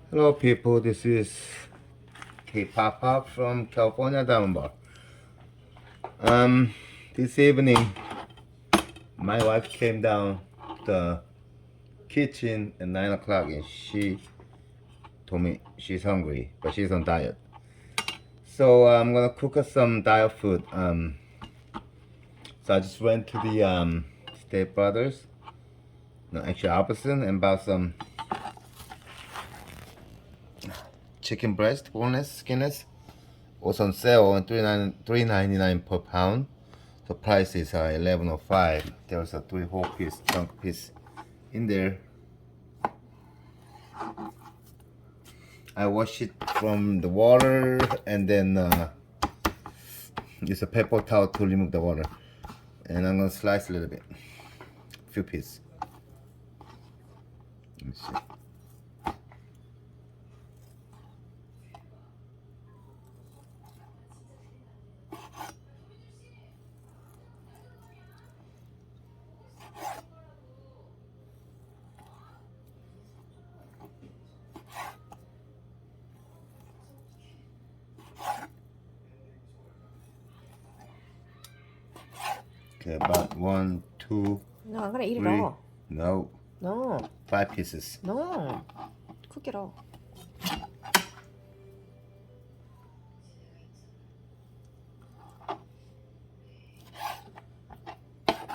Hello people, this is K-Pop from California Diamond Bar. This evening my wife came down the kitchen at 9 o'clock and she told me she's hungry, but she's on diet. So I'm gonna cook her some diet food. So I just went to the State Brothers, no actually Albertson, and bought some chicken breast, boneless, skinless. Was on sale on $3.99 per pound. The price is $11.05. There's a 3 whole piece, chunk piece in there. I wash it from the water and then use a paper towel to remove the water. And I'm gonna slice a little bit, a few pieces. Let me see. Okay, about 1, 2, No, I'm gonna eat it 3. all. No, No, 5 pieces. no. Cook it all.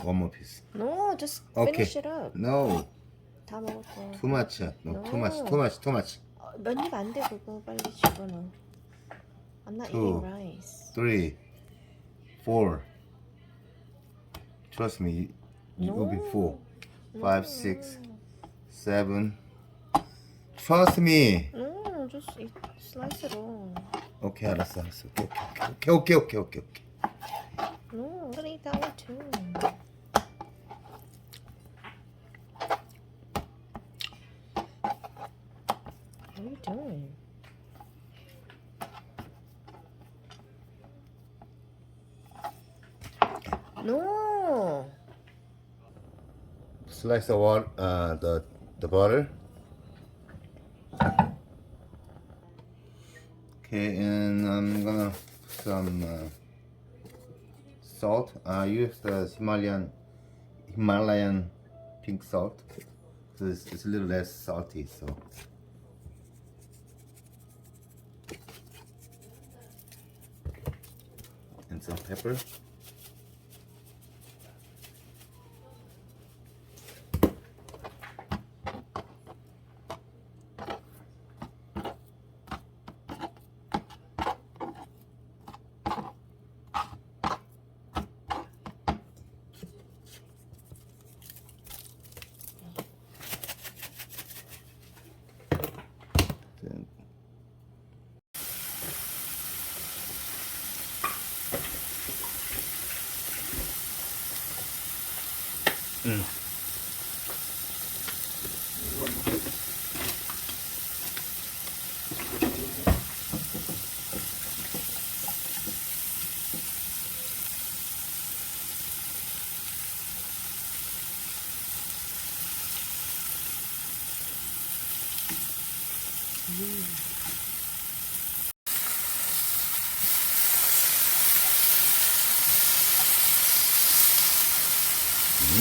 One more piece. No, just Okay. finish it up. No, 다 먹었어. too much. No, too much, No. too much, too much. 몇 입 안 돼 그거 빨리 집어넣어. I'm not eating rice. 3, 4. Trust me, you will be full. 5, 6, 7. Trust me. No, just eat, slice it all. Okay, 알았어. Okay. No, I'm gonna eat that one too. What are you doing? No. Slice the water, the butter. Okay, and I'm gonna put some salt. I use the Himalayan pink salt. So it's a little less salty. So. And some pepper.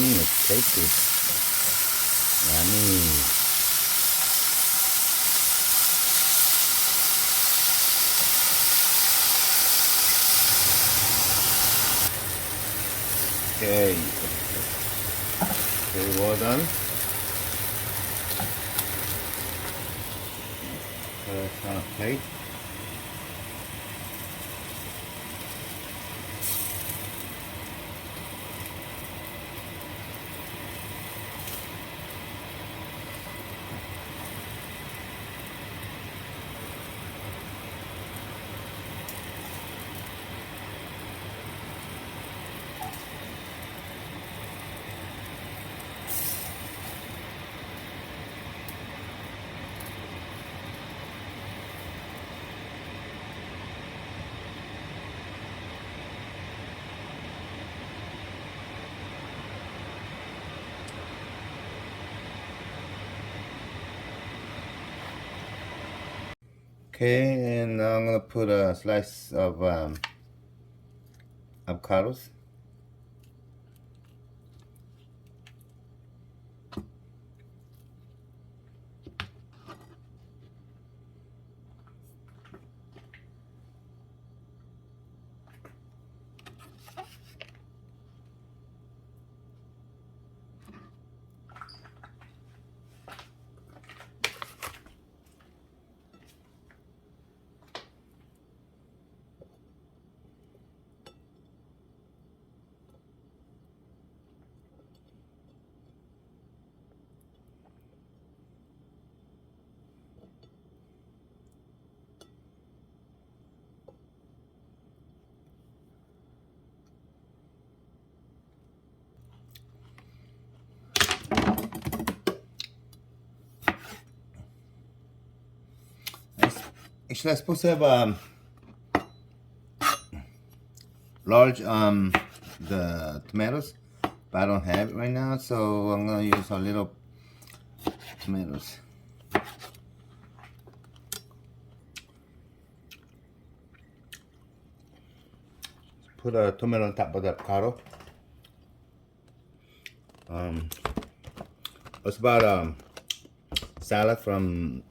It's tasty. Yummy. Okay. Okay, well done. Put it on a plate. Okay, and now I'm gonna put a slice of avocados. Actually, I'm supposed to have large the tomatoes, but I don't have it right now, so I'm gonna use a little tomatoes. Put a tomato on top of the avocado. It's about salad from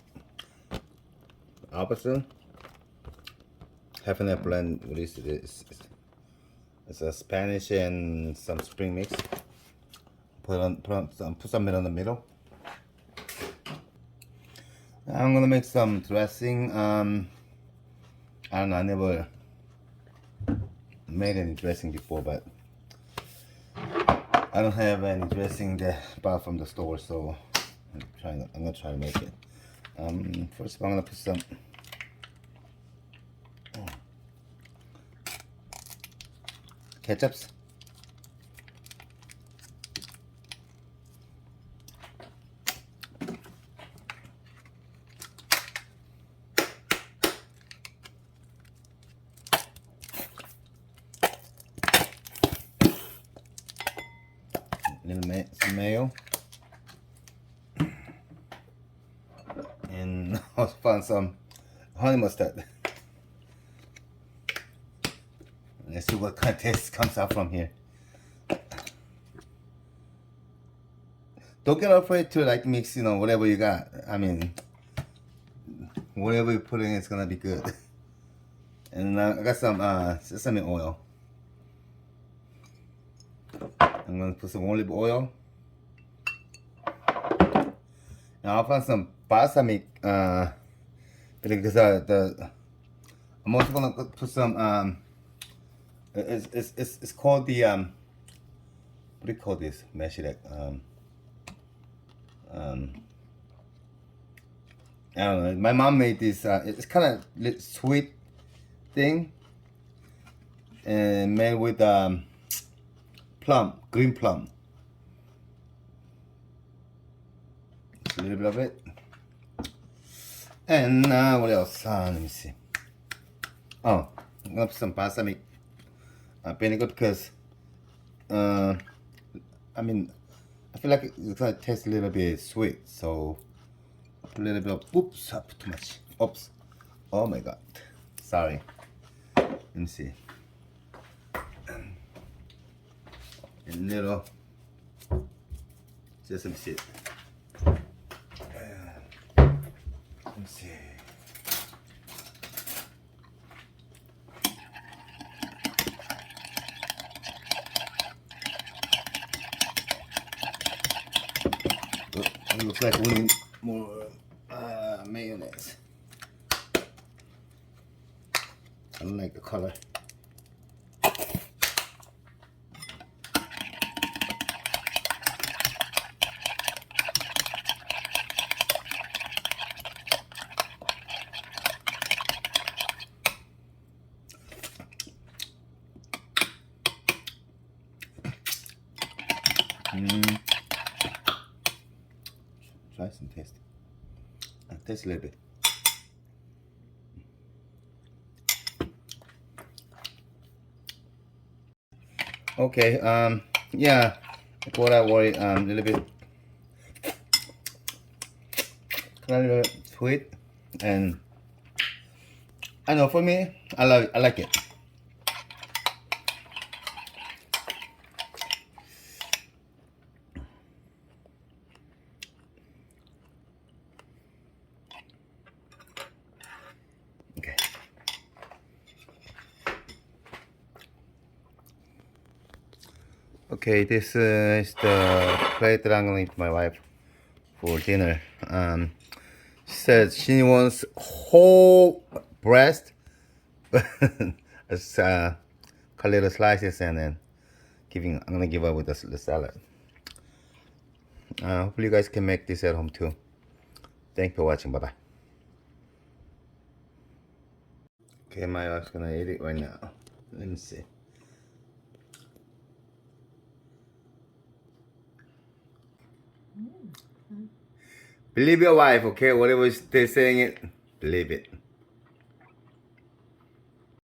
Albertson. Half an apple and what is it? It's a Spanish and some spring mix. Put some in the middle. I'm gonna make some dressing. I don't know, I never made any dressing before, but I don't have any dressing that bought from the store, so I'm gonna try to make it. First of all, I'm gonna put some ketchups. Some mayo. And also found some honey mustard. Let's see what kind of taste comes out from here. Don't get afraid to like mix, whatever you got. I mean, whatever you put in, it's gonna be good. And I got some sesame oil. I'm gonna put some olive oil. And I'll find some balsamic because I'm also gonna put some it's called the what do you call this? Meshirek. I don't know. My mom made this. It's kind of sweet thing, and made with green plum. Just a little bit of it. And what else? Let me see. Oh, I'm gonna put some balsamic vinegar because I mean, I feel like it's gonna taste a little bit sweet, so a little bit of, oops, I put too much. Oops. Oh my god. Sorry. Let me see. A little sesame seed. Let me see. It looks like we need more mayonnaise. I don't like the color. Try some taste. Taste a little bit. Okay, yeah, before I worry, a little bit, kind of sweet, and I know for me, I like it. Okay. Okay, this is the plate that I'm gonna eat my wife for dinner. She says she wants whole breast. It's cut little slices and then I'm gonna give her with the salad. Hopefully you guys can make this at home too. Thanks for watching. Bye bye. Okay, my wife's gonna eat it right now. Let me see. Believe your wife, okay? Whatever they're saying it, believe it.